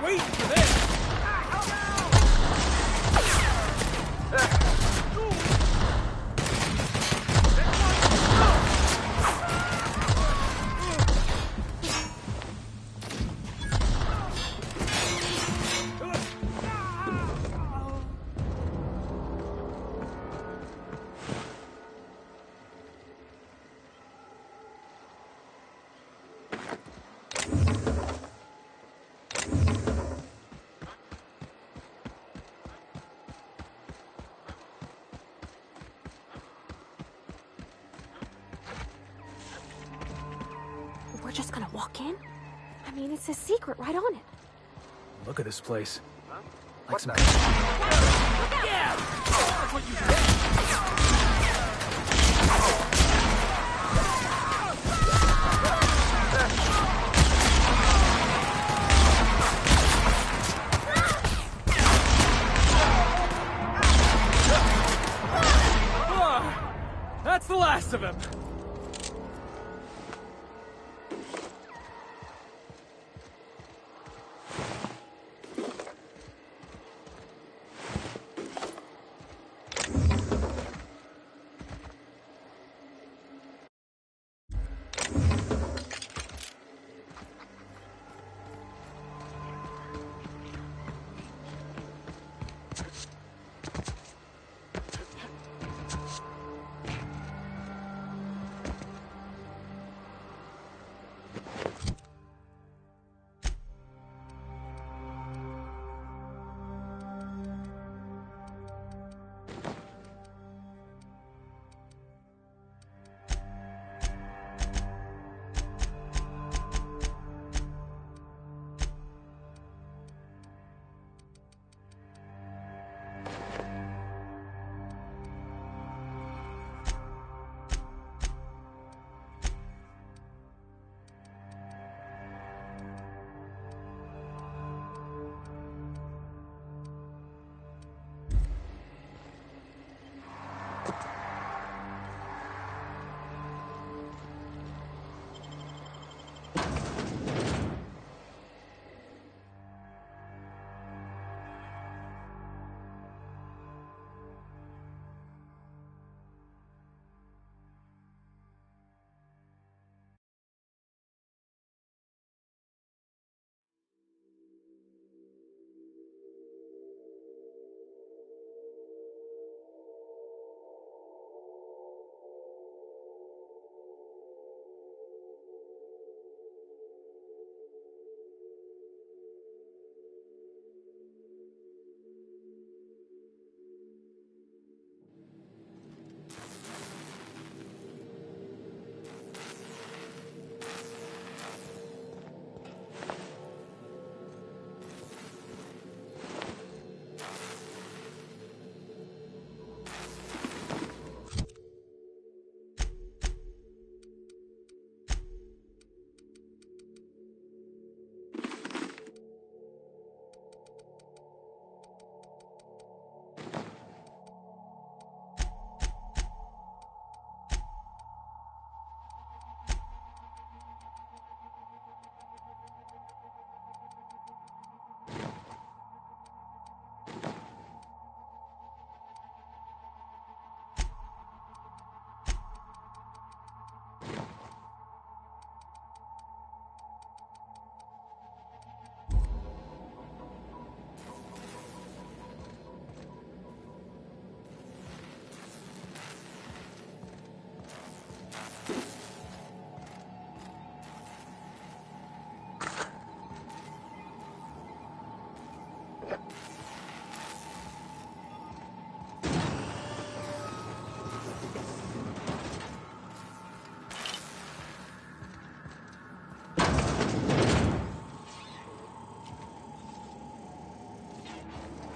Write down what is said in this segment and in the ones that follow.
waiting for this! We're just gonna walk in? I mean, it's a secret right on it. Look at this place. Like some... Yeah! That's what you get! That's the last of him!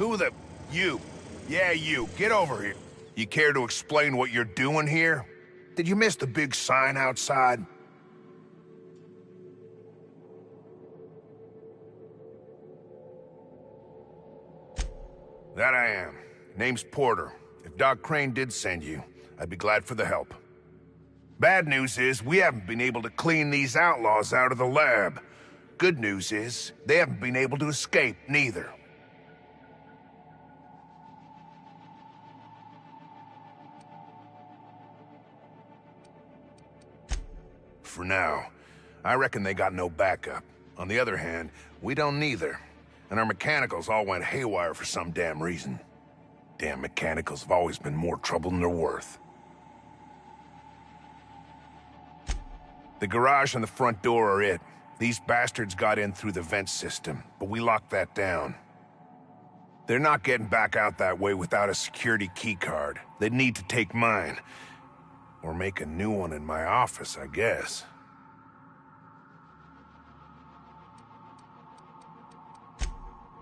Who the... You. Yeah, you. Get over here. You care to explain what you're doing here? Did you miss the big sign outside? That I am. Name's Porter. If Doc Crane did send you, I'd be glad for the help. Bad news is, we haven't been able to clean these outlaws out of the lab. Good news is, they haven't been able to escape, neither. For now. I reckon they got no backup. On the other hand, we don't neither. And our mechanicals all went haywire for some damn reason. Damn mechanicals have always been more trouble than they're worth. The garage and the front door are it. These bastards got in through the vent system, but we locked that down. They're not getting back out that way without a security keycard. They'd need to take mine. Or make a new one in my office, I guess.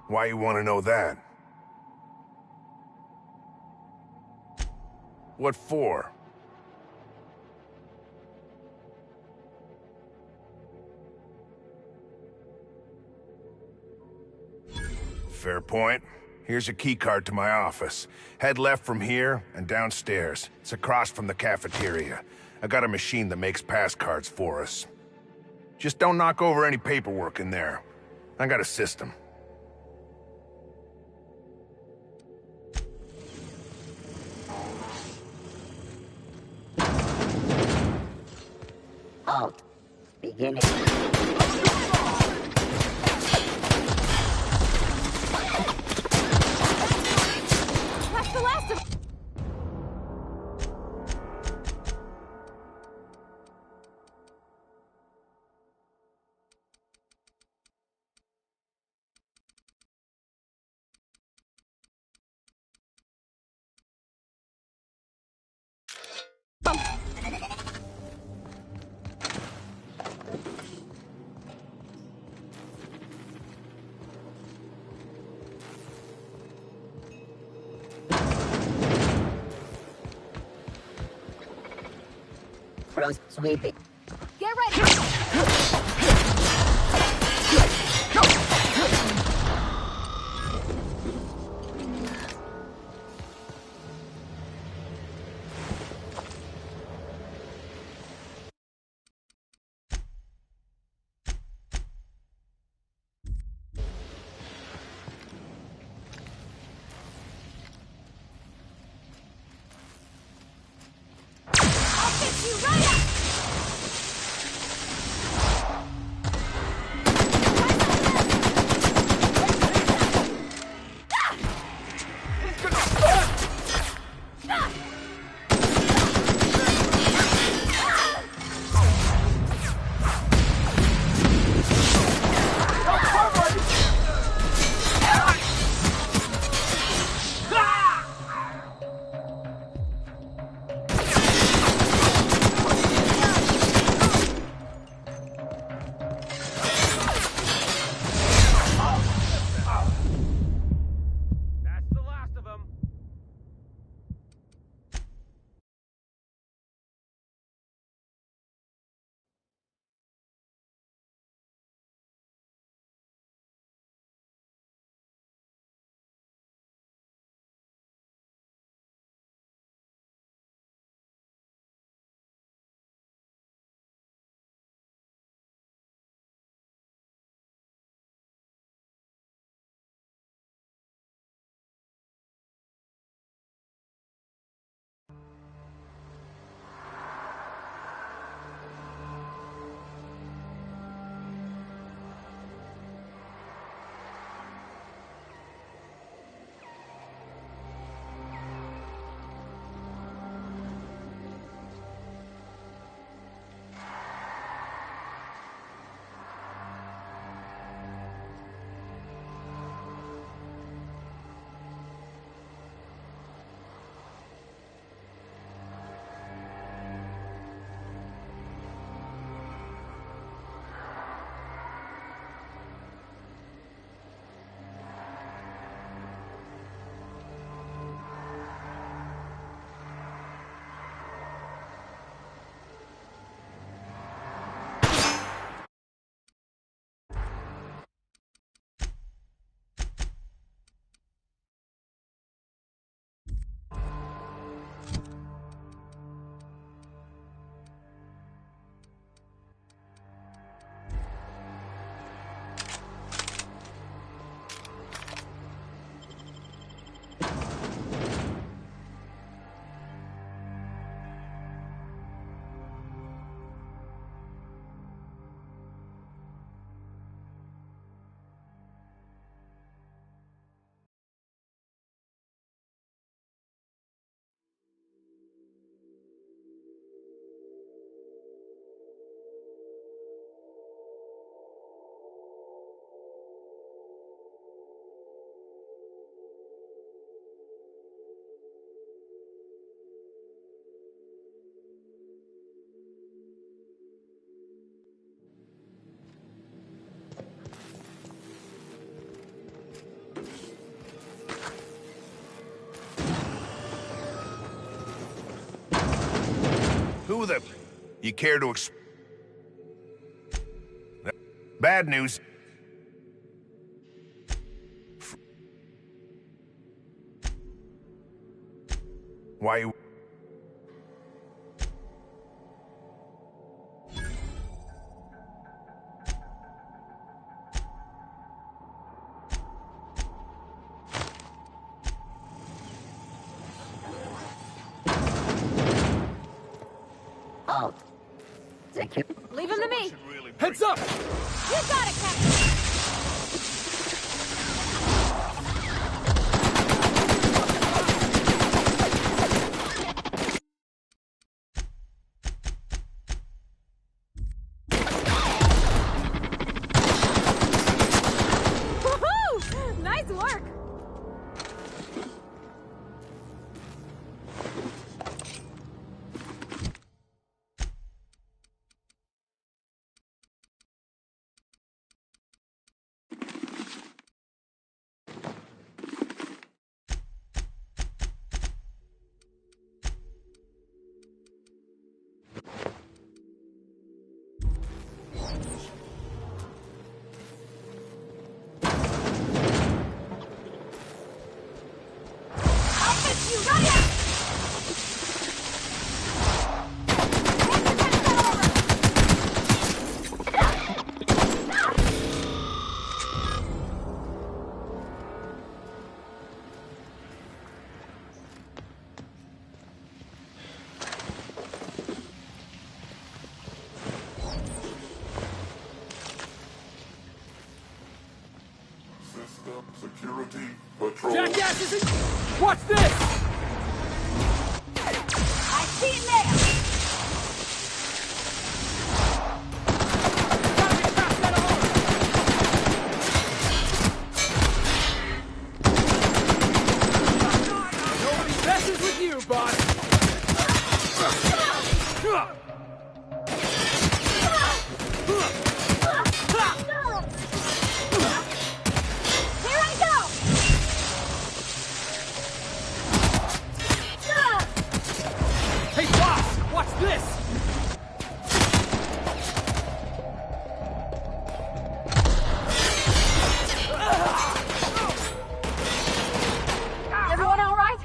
Why you want to know that? What for? Fair point. Here's a keycard to my office. Head left from here and downstairs. It's across from the cafeteria. I got a machine that makes pass cards for us. Just don't knock over any paperwork in there. I got a system. Halt. Beginning. That's the last of... Pros sweeping. Get ready! I'll fix you right up! Who the... You care to Bad news. Why you... Oh. Secure. Leave him to me. Heads up! You got it, Captain. Woohoo! Nice work. Security patrol. Jackasses in... Watch this! I see him there. Gotta get past that alarm! Nobody messes with you, bud! Here I go. Hey, boss! Watch this! Everyone all right?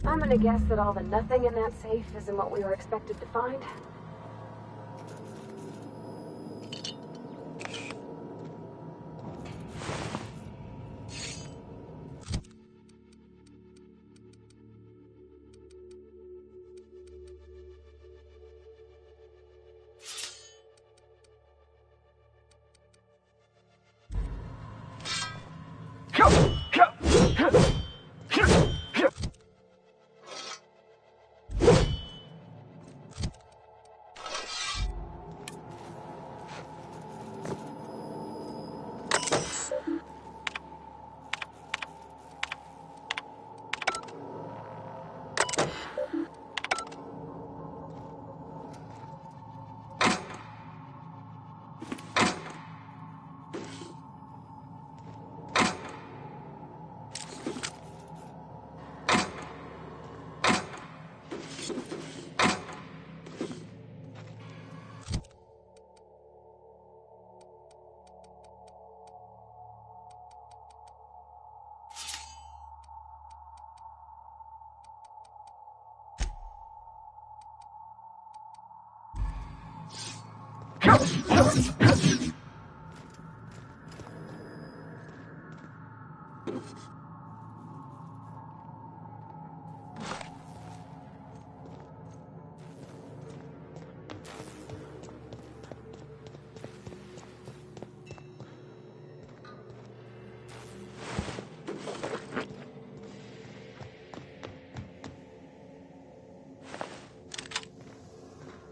I'm gonna guess that all the nothing in that safe isn't what we were expected to find.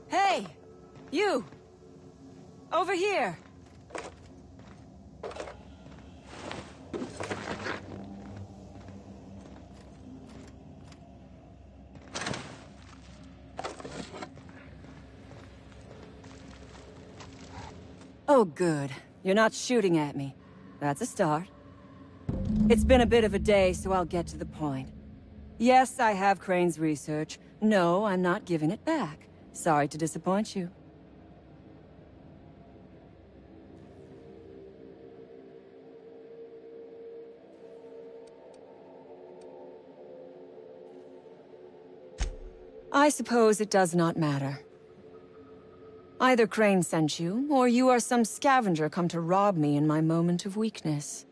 Hey! You! Over here! Oh, good. You're not shooting at me. That's a start. It's been a bit of a day, so I'll get to the point. Yes, I have Crane's research. No, I'm not giving it back. Sorry to disappoint you. I suppose it does not matter. Either Crane sent you, or you are some scavenger come to rob me in my moment of weakness.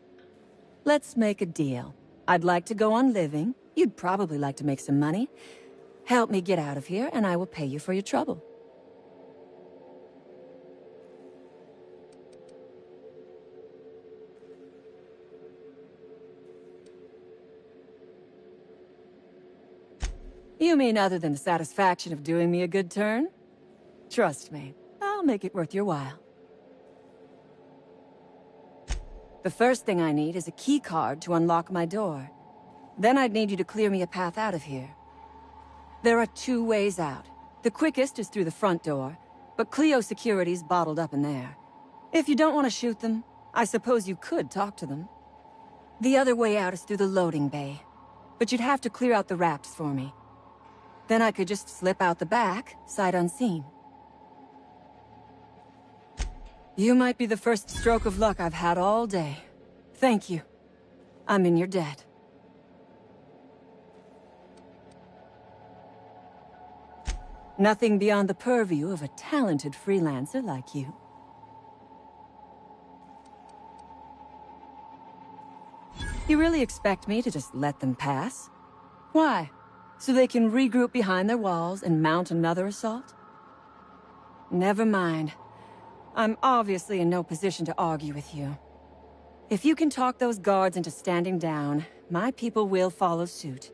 Let's make a deal. I'd like to go on living. You'd probably like to make some money. Help me get out of here, and I will pay you for your trouble. You mean other than the satisfaction of doing me a good turn? Trust me, I'll make it worth your while. The first thing I need is a key card to unlock my door. Then I'd need you to clear me a path out of here. There are 2 ways out. The quickest is through the front door, but Cleo Security's bottled up in there. If you don't want to shoot them, I suppose you could talk to them. The other way out is through the loading bay, but you'd have to clear out the wraps for me. Then I could just slip out the back, sight unseen. You might be the first stroke of luck I've had all day. Thank you. I'm in your debt. Nothing beyond the purview of a talented freelancer like you. You really expect me to just let them pass? Why? So they can regroup behind their walls and mount another assault? Never mind. I'm obviously in no position to argue with you. If you can talk those guards into standing down, my people will follow suit.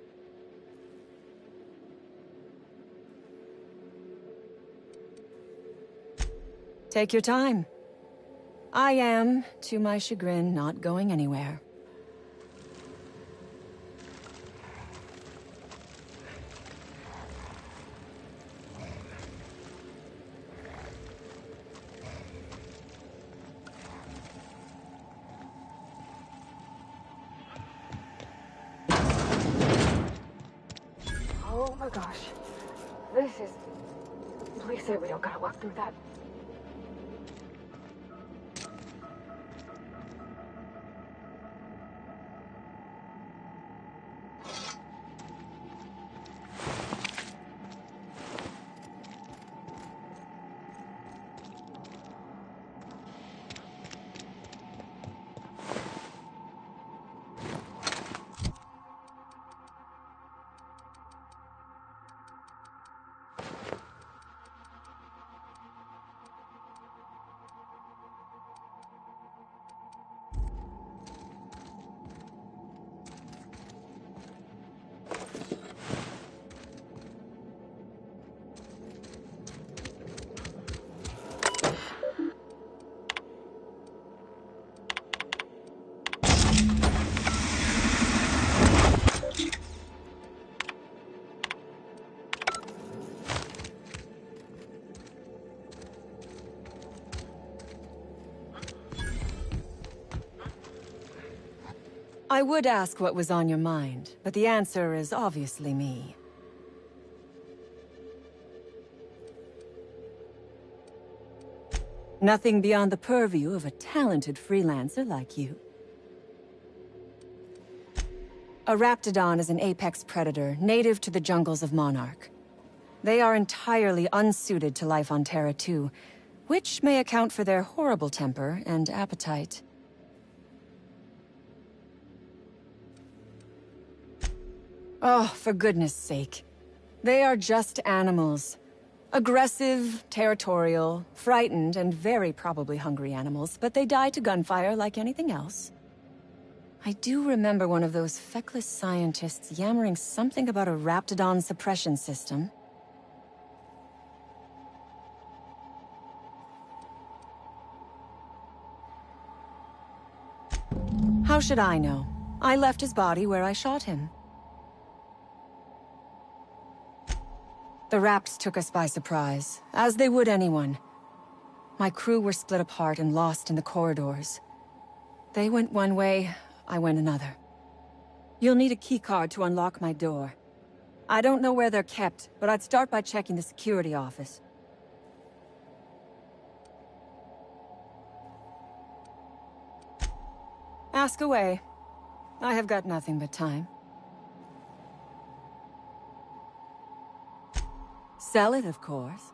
Take your time. I am, to my chagrin, not going anywhere. Oh my gosh. This is... Please say we don't gotta walk through that. I would ask what was on your mind, but the answer is obviously me. Nothing beyond the purview of a talented freelancer like you. A Raptidon is an apex predator, native to the jungles of Monarch. They are entirely unsuited to life on Terra 2, which may account for their horrible temper and appetite. Oh, for goodness sake. They are just animals. Aggressive, territorial, frightened, and very probably hungry animals, but they die to gunfire like anything else. I do remember one of those feckless scientists yammering something about a Raptidon suppression system. How should I know? I left his body where I shot him. The Raps took us by surprise, as they would anyone. My crew were split apart and lost in the corridors. They went one way, I went another. You'll need a keycard to unlock my door. I don't know where they're kept, but I'd start by checking the security office. Ask away. I have got nothing but time. Sell it, of course.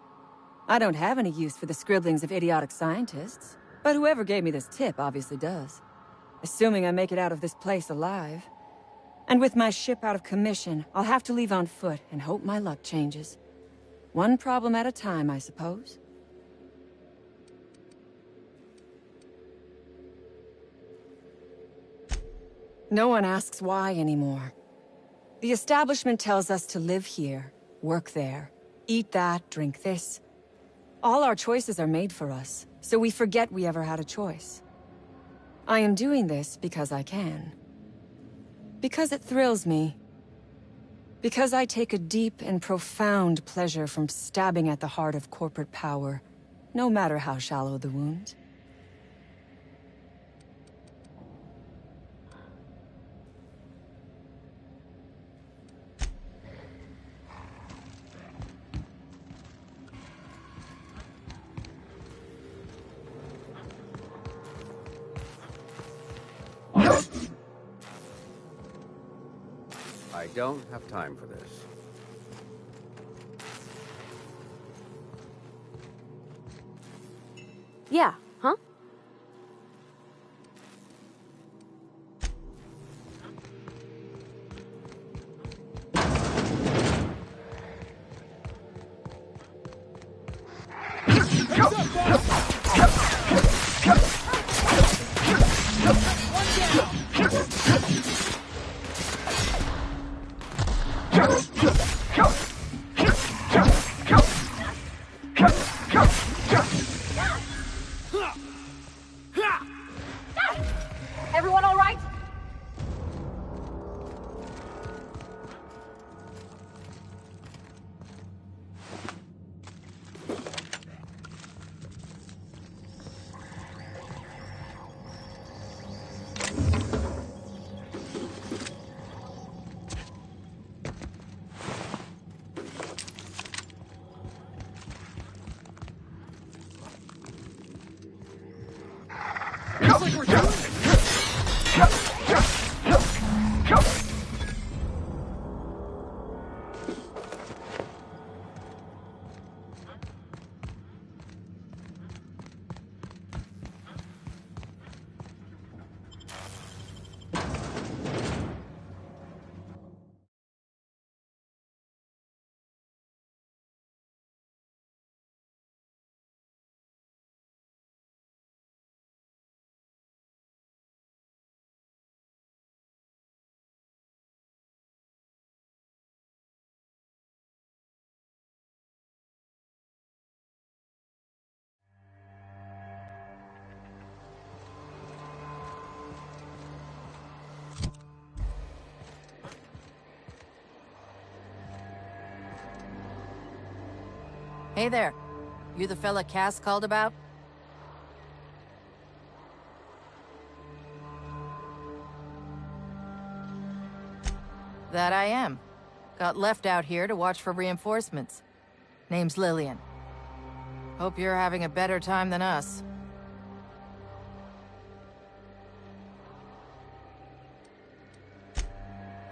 I don't have any use for the scribblings of idiotic scientists, but whoever gave me this tip obviously does. Assuming I make it out of this place alive. And with my ship out of commission, I'll have to leave on foot and hope my luck changes. One problem at a time, I suppose. No one asks why anymore. The establishment tells us to live here, work there, eat that, drink this. All our choices are made for us, so we forget we ever had a choice. I am doing this because I can. Because it thrills me. Because I take a deep and profound pleasure from stabbing at the heart of corporate power, no matter how shallow the wound. I don't have time for this. Yeah, huh? Everyone all right? Looks like we're doing it! Hey there. You the fella Cass called about? That I am. Got left out here to watch for reinforcements. Name's Lillian. Hope you're having a better time than us.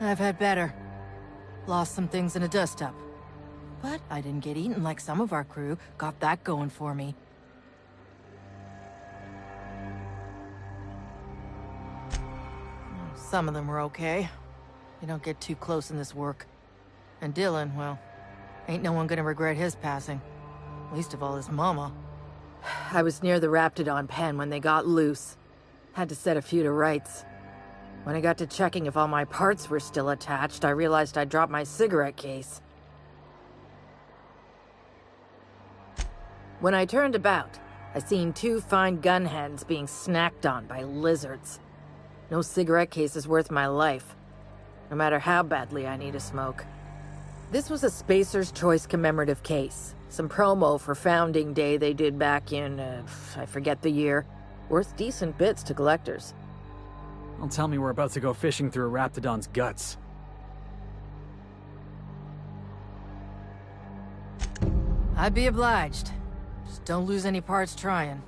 I've had better. Lost some things in a dust-up. But I didn't get eaten like some of our crew. Got that going for me. Some of them were okay. You don't get too close in this work. And Dylan, well, ain't no one gonna regret his passing. Least of all his mama. I was near the Raptidon pen when they got loose. Had to set a few to rights. When I got to checking if all my parts were still attached, I realized I'd dropped my cigarette case. When I turned about, I seen 2 fine gun hands being snacked on by lizards. No cigarette case is worth my life, no matter how badly I need a smoke. This was a Spacer's Choice commemorative case. Some promo for Founding Day they did back in, I forget the year. Worth decent bits to collectors. Don't tell me we're about to go fishing through a Raptidon's guts. I'd be obliged. Just don't lose any parts trying.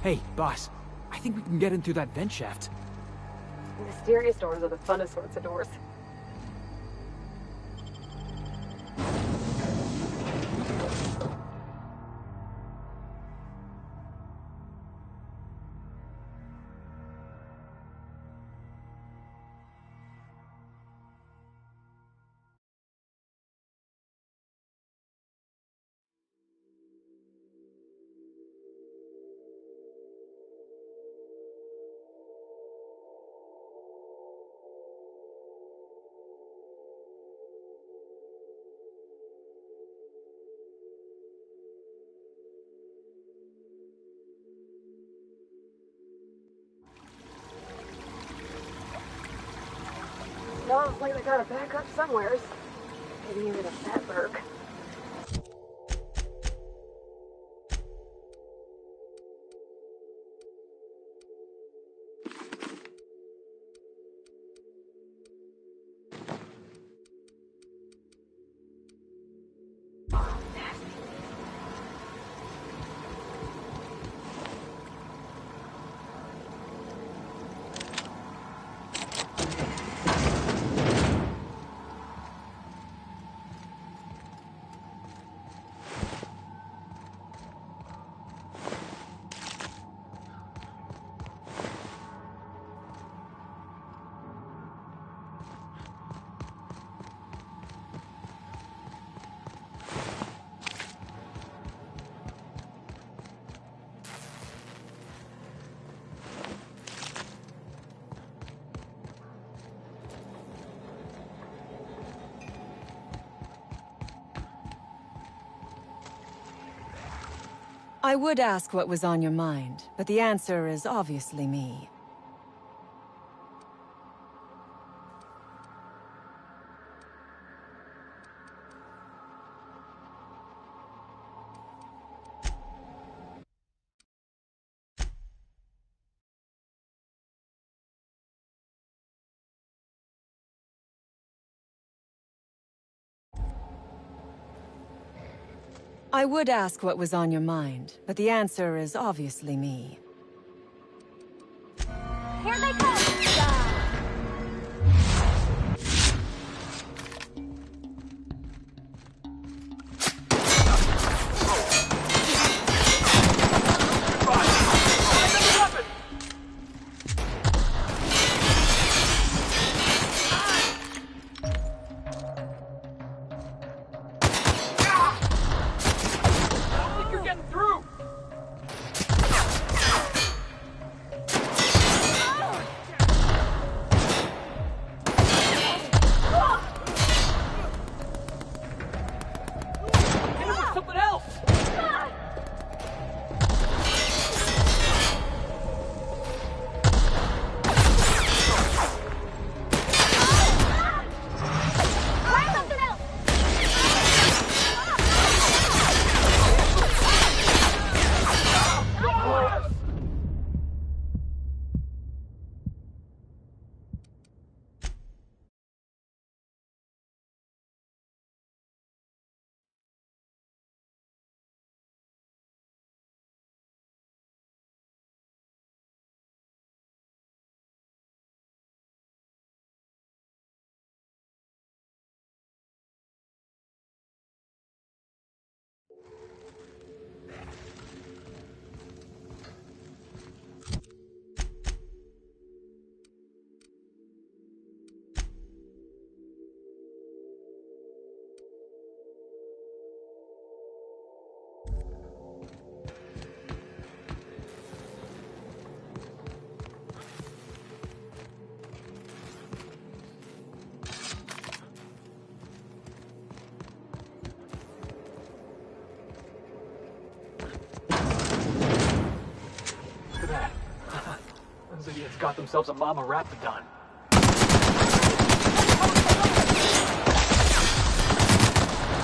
Hey, boss. I think we can get in through that vent shaft. Mysterious doors are the funnest sorts of doors. Sounds like they got a backup somewheres. Maybe even a Fatberg. I would ask what was on your mind, but the answer is obviously me. I would ask what was on your mind, but the answer is obviously me. Here they come! Those idiots got themselves a mama raptidon.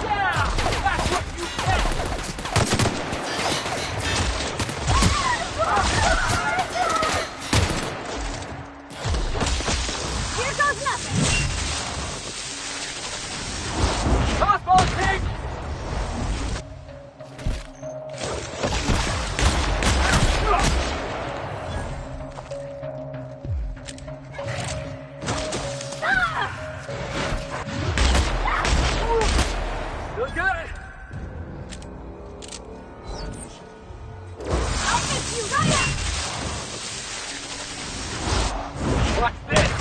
Yeah! That's what you get! Here goes nothing! Crossbow pig! Still good! I'll get you right up! Watch this!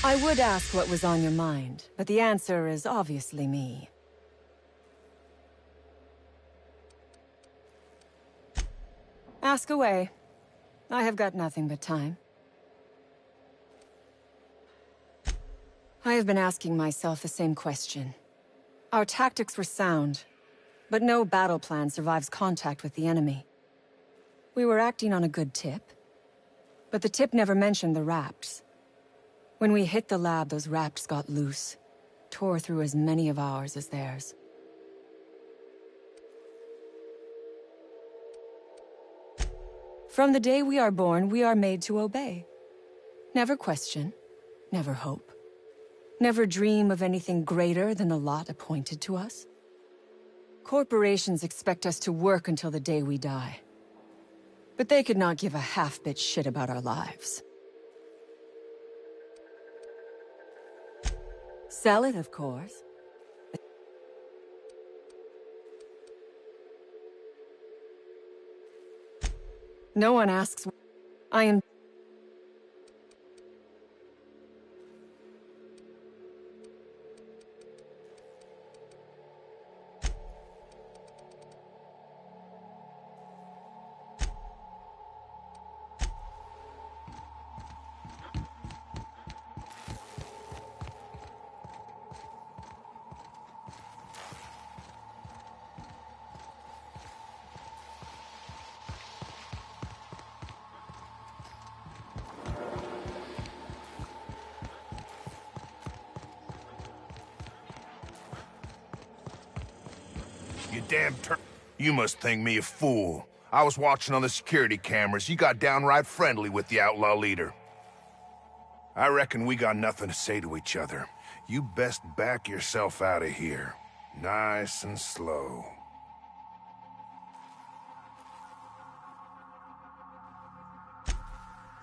I would ask what was on your mind, but the answer is obviously me. Ask away. I have got nothing but time. I have been asking myself the same question. Our tactics were sound, but no battle plan survives contact with the enemy. We were acting on a good tip, but the tip never mentioned the Rapts. When we hit the lab, those Rapts got loose, tore through as many of ours as theirs. From the day we are born, we are made to obey. Never question, never hope. Never dream of anything greater than the lot appointed to us. Corporations expect us to work until the day we die. But they could not give a half-bit shit about our lives. Sell it, of course. No one asks. I am... You damn You must think me a fool. I was watching on the security cameras. You got downright friendly with the outlaw leader. I reckon we got nothing to say to each other. You best back yourself out of here. Nice and slow.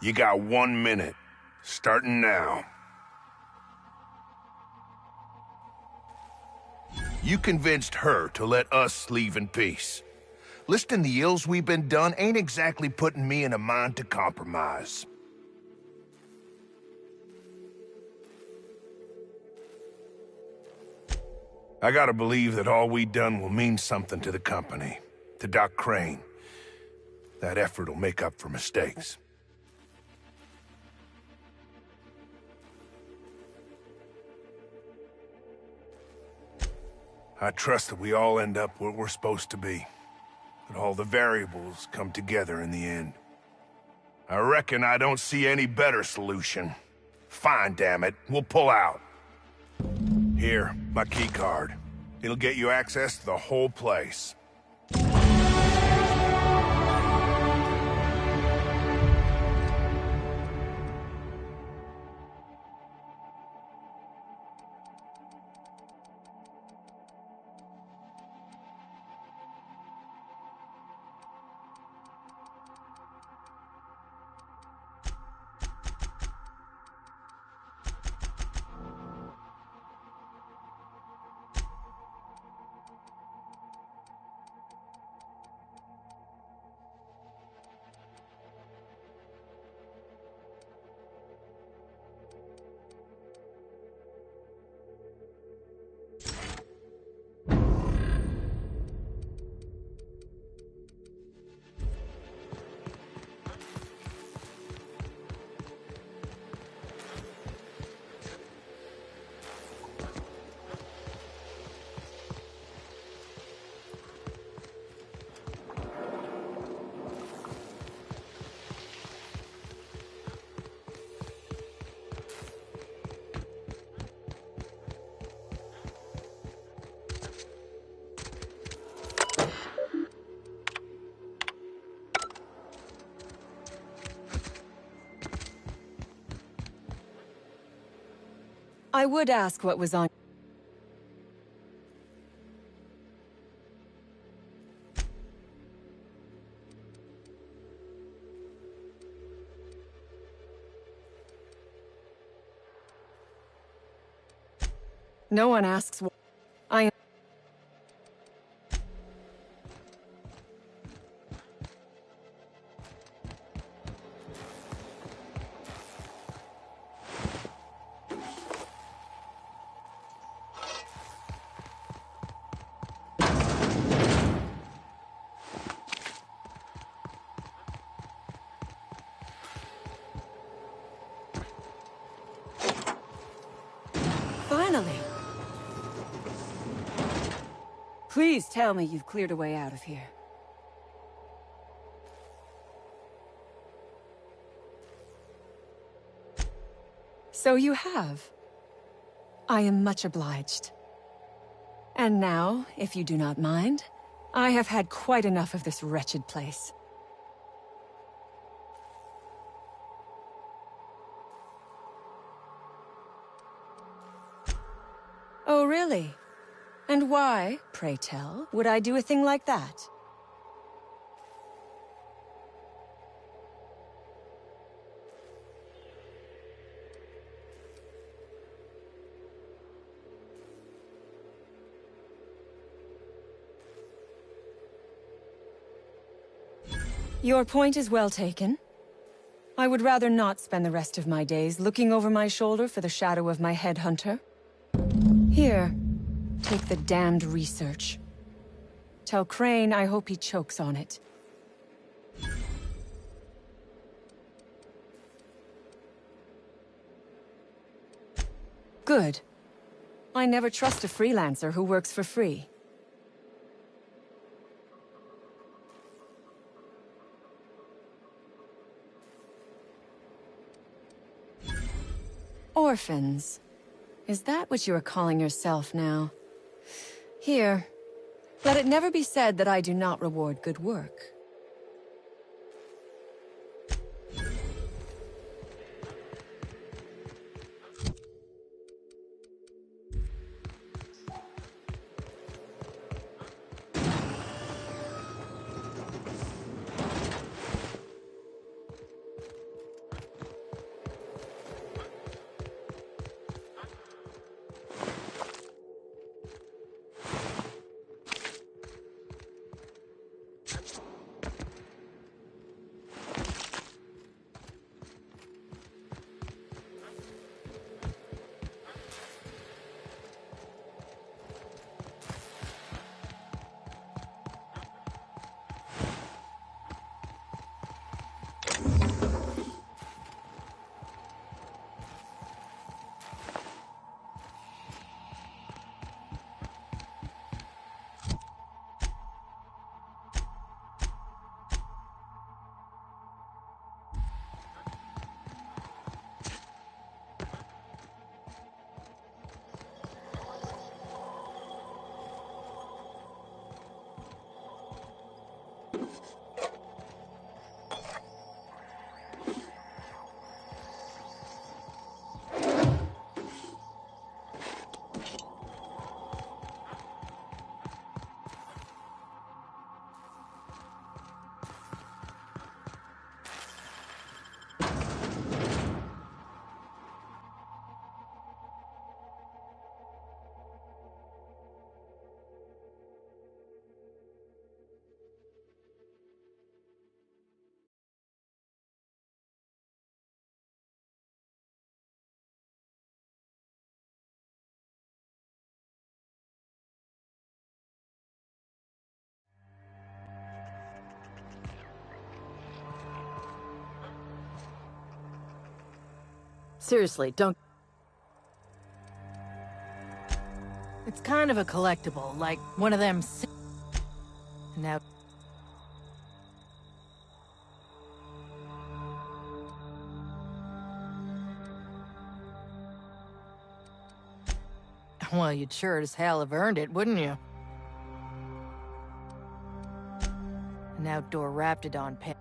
You got 1 minute. Starting now. You convinced her to let us leave in peace. Listing the ills we've been done ain't exactly putting me in a mind to compromise. I gotta believe that all we done will mean something to the company, to Doc Crane. That effort will make up for mistakes. I trust that we all end up where we're supposed to be. That all the variables come together in the end. I reckon I don't see any better solution. Fine, damn it. We'll pull out. Here, my key card. It'll get you access to the whole place. I would ask what was on... No one asks what... I am... Please tell me you've cleared a way out of here. So you have. I am much obliged. And now, if you do not mind, I have had quite enough of this wretched place. Oh, really? And why, pray tell, would I do a thing like that? Your point is well taken. I would rather not spend the rest of my days looking over my shoulder for the shadow of my headhunter. Here, take the damned research. Tell Crane I hope he chokes on it. Good. I never trust a freelancer who works for free. Orphans. Is that what you are calling yourself now? Here. Let it never be said that I do not reward good work. Seriously, don't... It's kind of a collectible, like one of them... Now... Well, you'd sure as hell have earned it, wouldn't you? An outdoor Raptidon pen.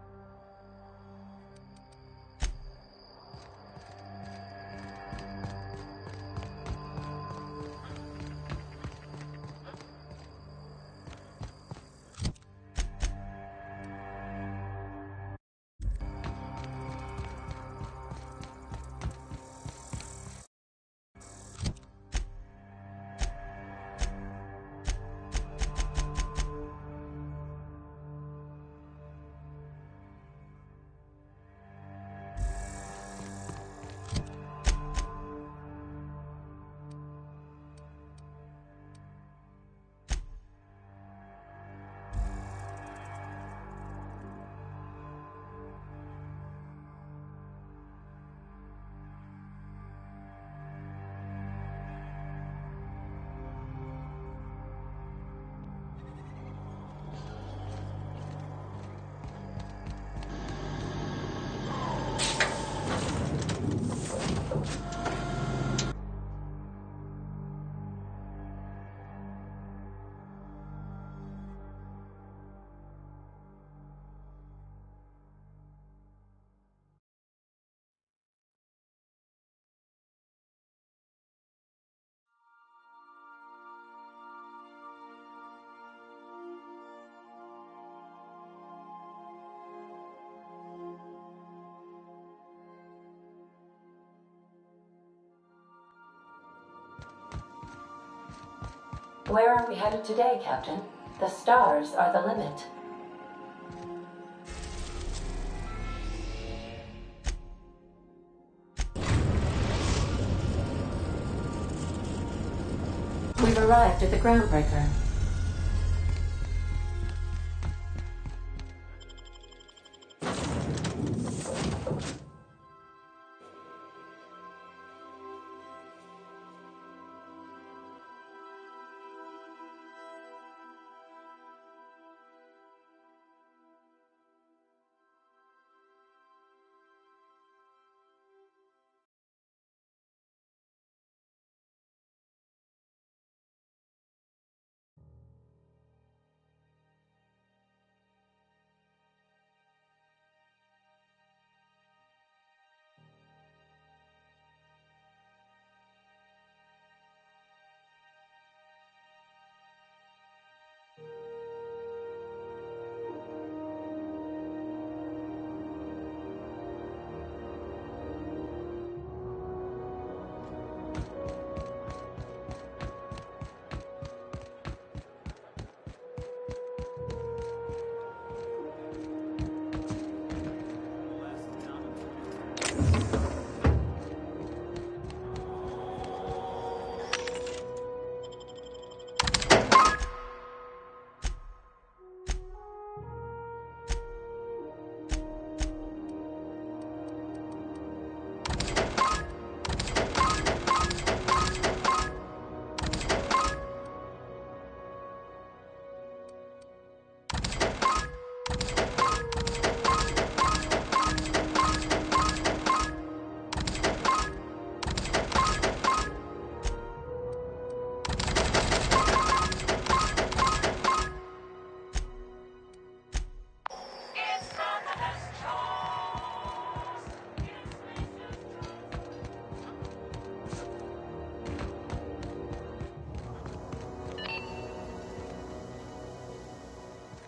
Where are we headed today, Captain? The stars are the limit. We've arrived at the Groundbreaker.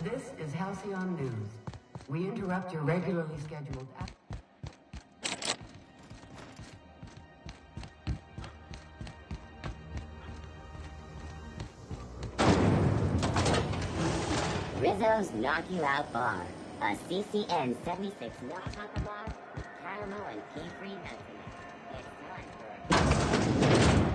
This is Halcyon News. We interrupt your regularly scheduled... Rizzo's Knock You Out Bar. A CCN 76 knock-out bar with caramel and pea-free Metronome. It's time for...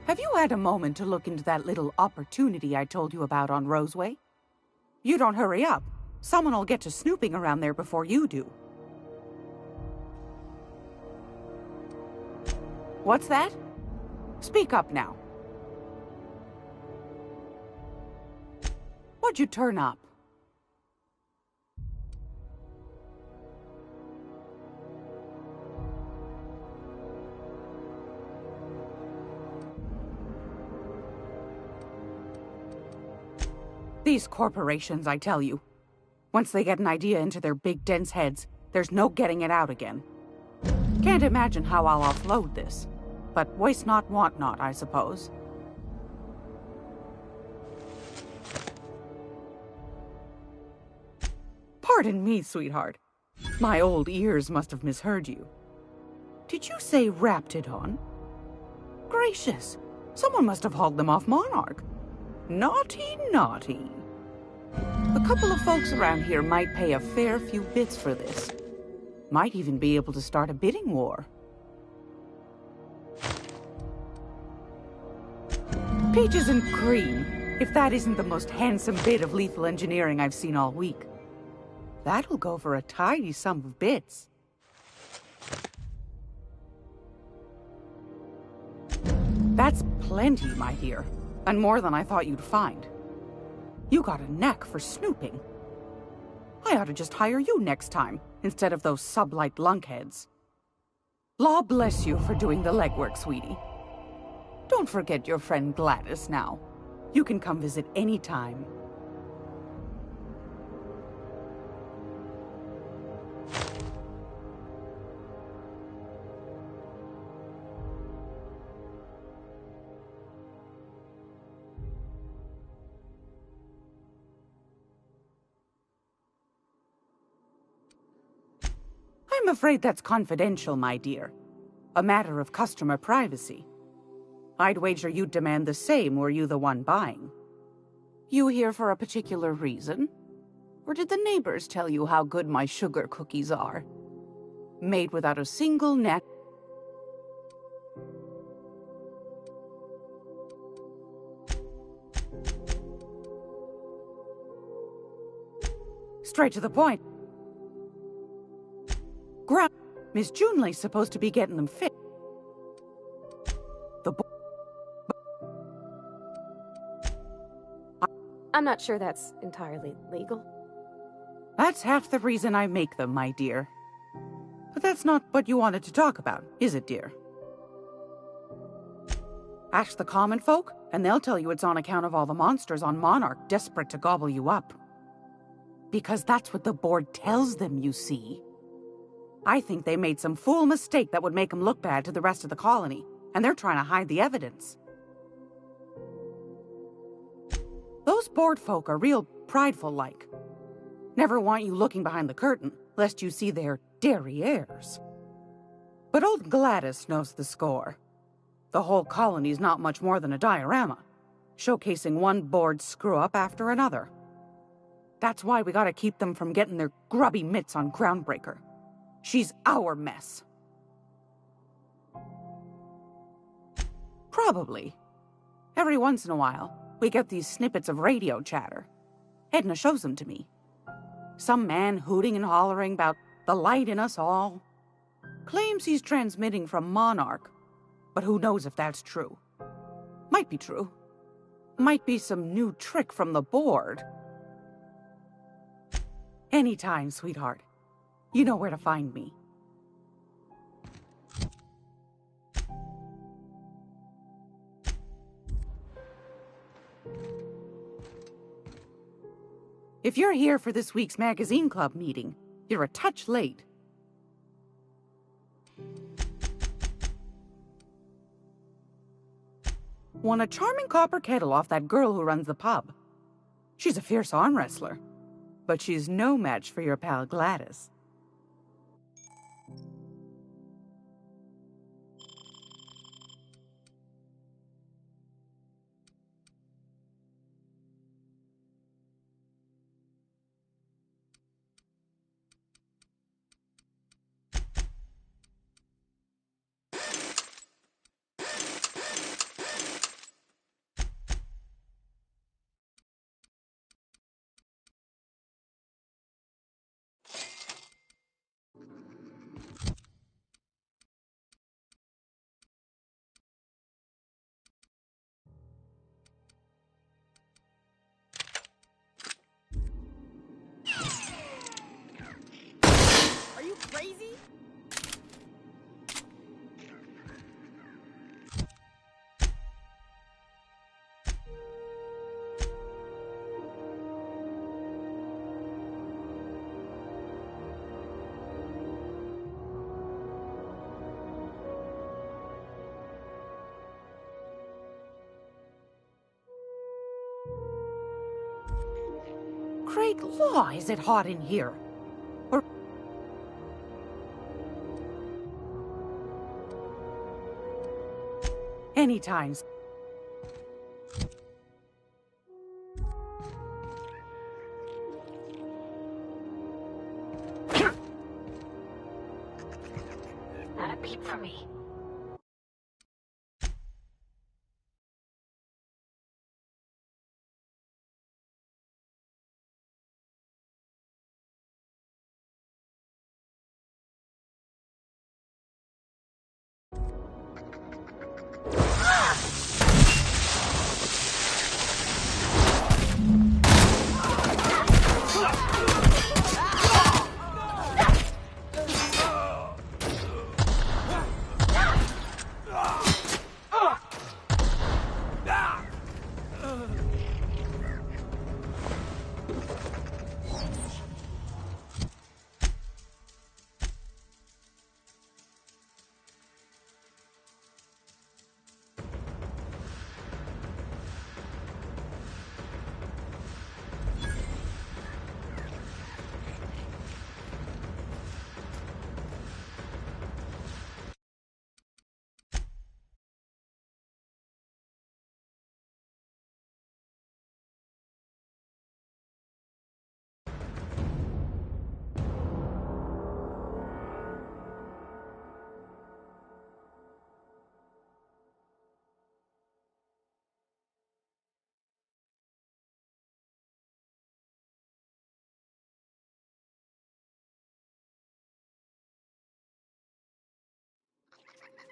Have you had a moment to look into that little opportunity I told you about on Roseway? You don't hurry up. Someone will get to snooping around there before you do. What's that? Speak up now. What'd you turn up? These corporations, I tell you. Once they get an idea into their big, dense heads, there's no getting it out again. Can't imagine how I'll offload this. But waste not, want not, I suppose. Pardon me, sweetheart. My old ears must have misheard you. Did you say Raptidon? Gracious, someone must have hauled them off Monarch. Naughty, naughty. A couple of folks around here might pay a fair few bits for this. Might even be able to start a bidding war. Peaches and cream, if that isn't the most handsome bit of lethal engineering I've seen all week. That'll go for a tidy sum of bits. That's plenty, my dear, and more than I thought you'd find. You got a knack for snooping. I ought to just hire you next time, instead of those sublight lunkheads. Law bless you for doing the legwork, sweetie. Don't forget your friend Gladys now. You can come visit any time. I'm afraid that's confidential, my dear. a matter of customer privacy. I'd wager you'd demand the same were you the one buying. You here for a particular reason? Or did the neighbors tell you how good my sugar cookies are? Made without a single net. Straight to the point. Miss Junley's supposed to be getting them fit. I'm not sure that's entirely legal. That's half the reason I make them, my dear. But that's not what you wanted to talk about, is it, dear? Ask the common folk, and they'll tell you it's on account of all the monsters on Monarch desperate to gobble you up. Because that's what the board tells them, you see. I think they made some fool mistake that would make them look bad to the rest of the colony, and they're trying to hide the evidence. Those board folk are real prideful-like. Never want you looking behind the curtain, lest you see their derrieres. But old Gladys knows the score. The whole colony's not much more than a diorama, showcasing one board screw-up after another. That's why we gotta keep them from getting their grubby mitts on Groundbreaker. She's our mess. Probably. Every once in a while, we get these snippets of radio chatter. Edna shows them to me. Some man hooting and hollering about the light in us all. Claims he's transmitting from Monarch, but who knows if that's true. Might be true. Might be some new trick from the board. Anytime, sweetheart. You know where to find me. If you're here for this week's magazine club meeting, you're a touch late. Won a charming copper kettle off that girl who runs the pub. She's a fierce arm wrestler, but she's no match for your pal Gladys. Great law, is it hot in here? Or... Anytime. Not a peep from me.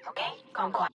Okay? Calm quiet.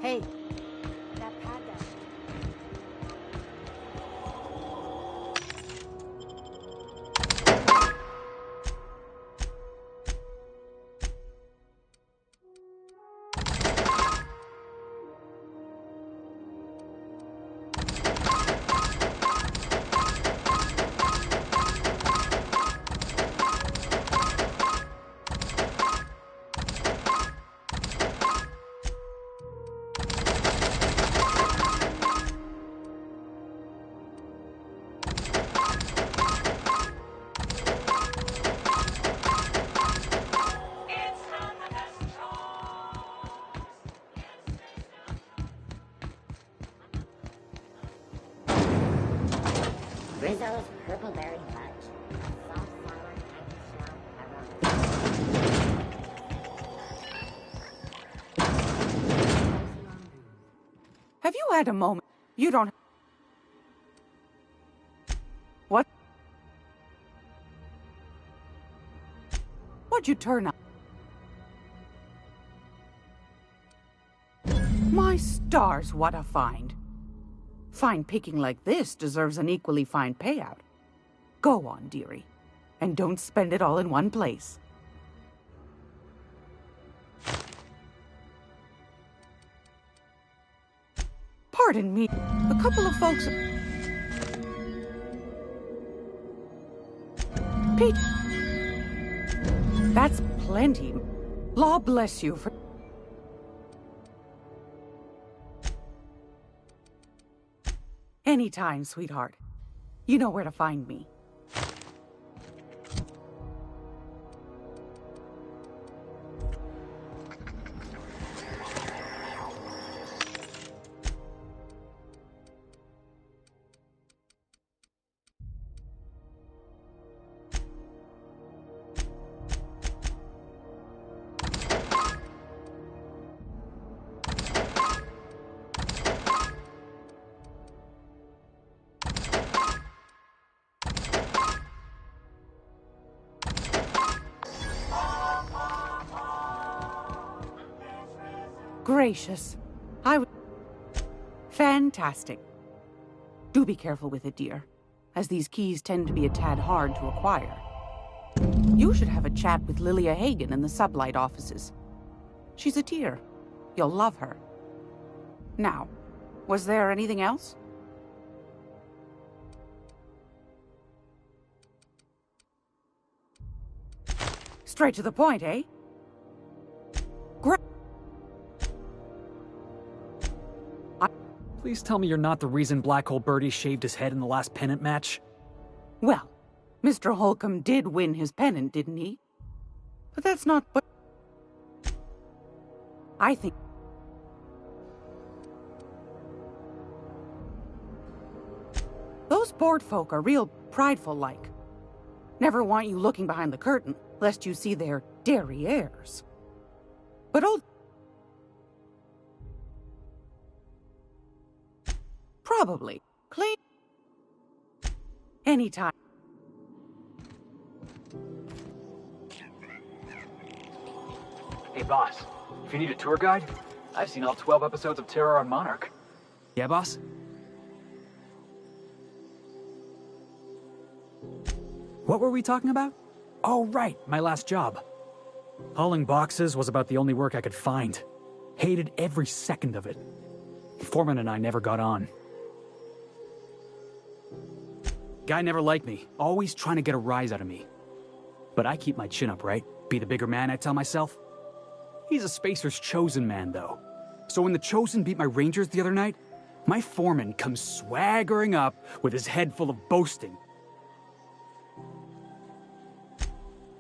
Hey, that pad down. Rizzo's Purple Berry Fudge. A soft, sour, candy shell aroma. Have you had a moment? You don't... What? What'd you turn up? My stars, what a find. Fine picking like this deserves an equally fine payout. Go on, dearie, and don't spend it all in one place. Pardon me, a couple of folks... Pete... That's plenty. Law bless you for... Anytime, sweetheart. You know where to find me. Gracious. Fantastic. Do be careful with it, dear, as these keys tend to be a tad hard to acquire. You should have a chat with Lilia Hagen in the Sublight offices. She's a tear. You'll love her. Now, was there anything else? Straight to the point, eh? Please tell me you're not the reason Black Hole Birdie shaved his head in the last pennant match. Well, Mr. Holcomb did win his pennant, didn't he? But that's not what... I think... Those board folk are real prideful-like. Never want you looking behind the curtain, lest you see their derrieres. But old... Probably. Clean... Anytime. Hey, boss. If you need a tour guide, I've seen all 12 episodes of Terror on Monarch. Yeah, boss? What were we talking about? Oh, right, my last job. Hauling boxes was about the only work I could find. Hated every second of it. Foreman and I never got on. Guy never liked me, always trying to get a rise out of me. But I keep my chin up, right? Be the bigger man, I tell myself. He's a Spacer's chosen man, though. So when the Chosen beat my Rangers the other night, my foreman comes swaggering up with his head full of boasting.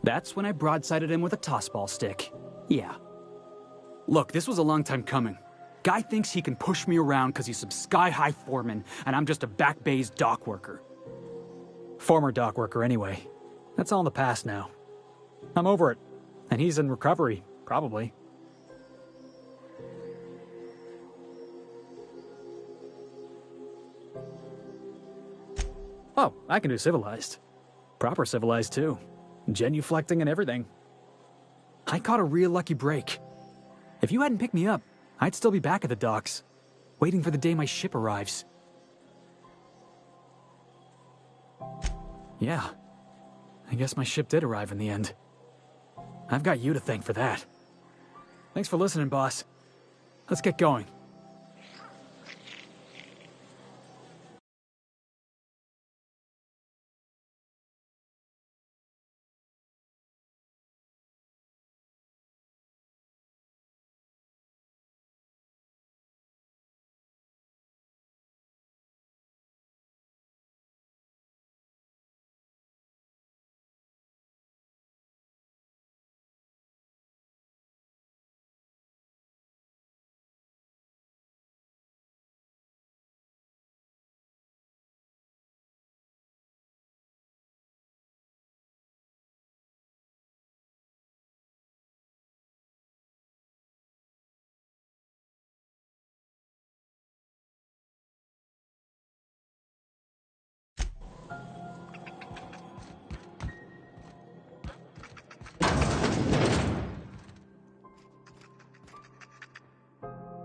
That's when I broadsided him with a tossball stick. Yeah. Look, this was a long time coming. Guy thinks he can push me around because he's some sky-high foreman, and I'm just a back bay's dock worker. Former dock worker, anyway. That's all in the past now. I'm over it. And he's in recovery, probably. Oh, I can do civilized. Proper civilized, too. Genuflecting and everything. I caught a real lucky break. If you hadn't picked me up, I'd still be back at the docks, waiting for the day my ship arrives. Yeah, I guess my ship did arrive in the end. I've got you to thank for that. Thanks for listening, boss. Let's get going.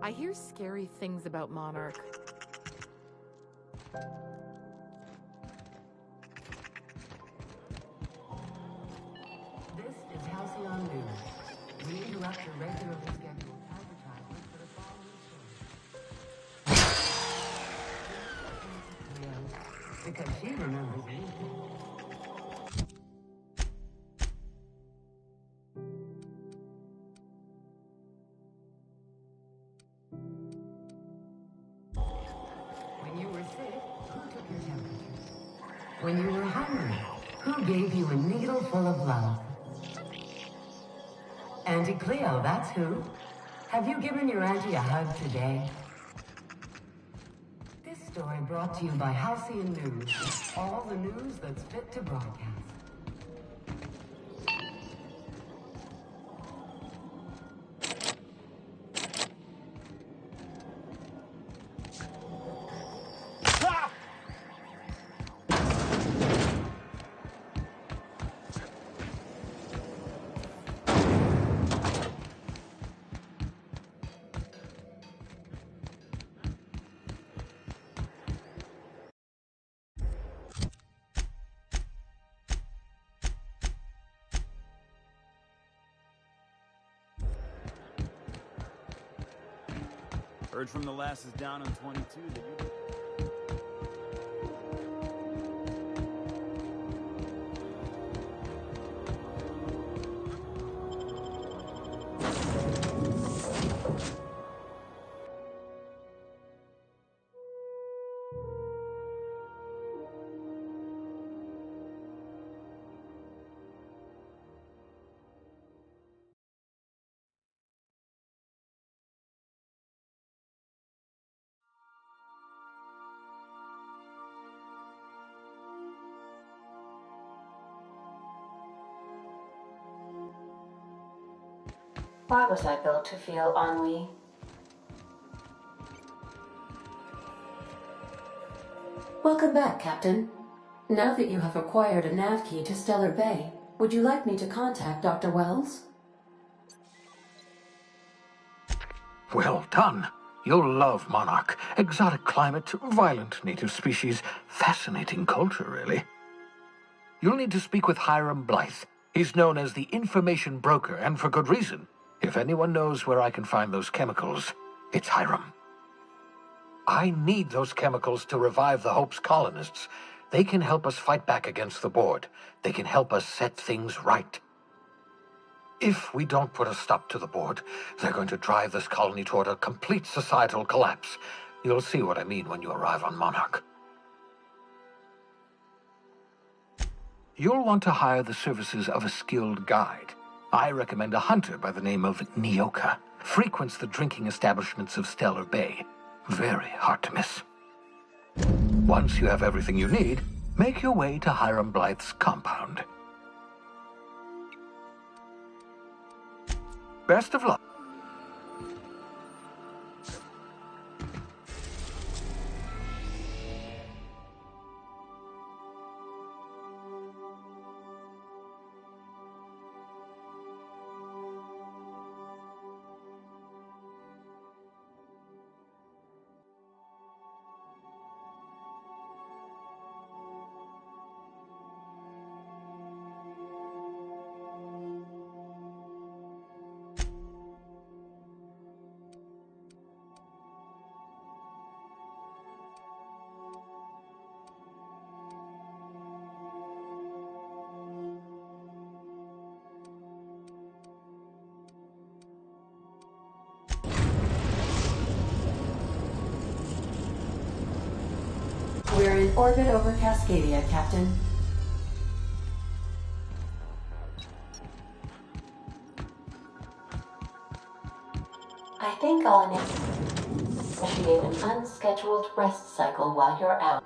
I hear scary things about Monarch. This is Halcyon News. We interrupt your regularly scheduled advertisement for the following story. Because she remembers anything. When you were sick, who took your temperature? When you were hungry, who gave you a needle full of love? Auntie Cleo, that's who. Have you given your auntie a hug today? This story brought to you by Halcyon News. All the news that's fit to broadcast. Heard from the lasses down on 22 that you... Why was I built to feel ennui? Welcome back, Captain. Now that you have acquired a nav key to Stellar Bay, would you like me to contact Dr. Wells? Well done. You'll love Monarch. Exotic climate, violent native species, fascinating culture, really. You'll need to speak with Hiram Blythe. He's known as the information broker, and for good reason. If anyone knows where I can find those chemicals, it's Hiram. I need those chemicals to revive the Hope's colonists. They can help us fight back against the Board. They can help us set things right. If we don't put a stop to the Board, they're going to drive this colony toward a complete societal collapse. You'll see what I mean when you arrive on Monarch. You'll want to hire the services of a skilled guide. I recommend a hunter by the name of Nyoka. Frequents the drinking establishments of Stellar Bay. Very hard to miss. Once you have everything you need, make your way to Hiram Blythe's compound. Best of luck. We're in orbit over Cascadia, Captain. I think I'll initiate an unscheduled rest cycle while you're out.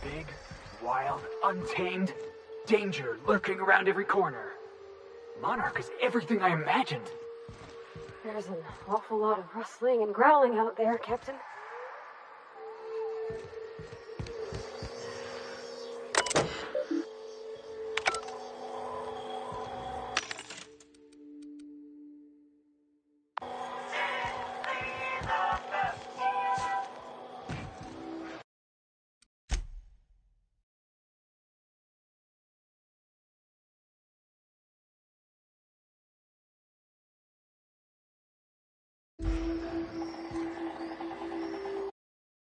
Big, wild, untamed, danger lurking around every corner. Monarch is everything I imagined. There's an awful lot of rustling and growling out there, Captain.